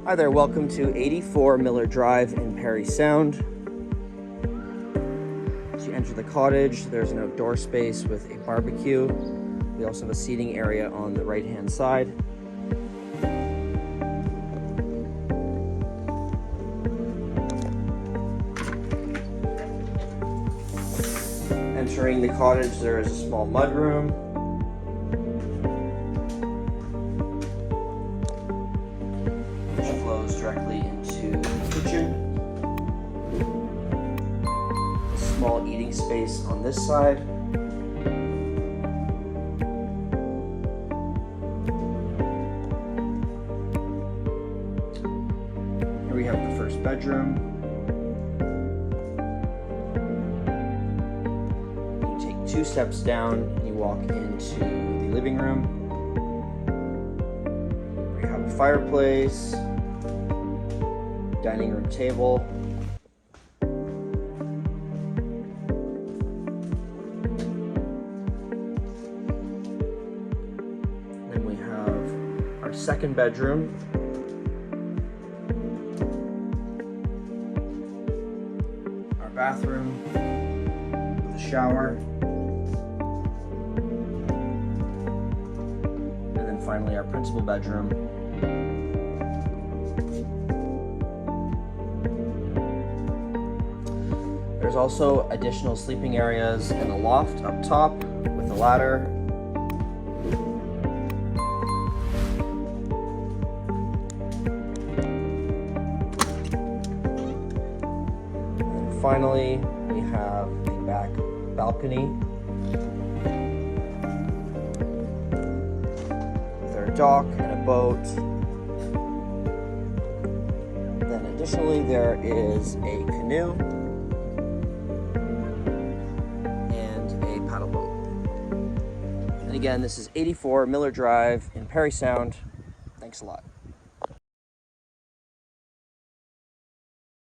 Hi there, welcome to 84 Miller Drive in Parry Sound. As you enter the cottage, there's an outdoor space with a barbecue. We also have a seating area on the right-hand side. Entering the cottage, there is a small mudroom. Which flows directly into the kitchen. A small eating space on this side. Here we have the first bedroom. You take 2 steps down and you walk into the living room. We have a fireplace, dining room table, then we have our second bedroom. Our bathroom with a shower, and then finally our principal bedroom. There's also additional sleeping areas in the loft up top with a ladder. And finally, we have the back balcony with our dock and a boat. Then additionally, there is a canoe and a paddle boat. And again, this is 84 Miller Drive in Parry Sound. Thanks a lot.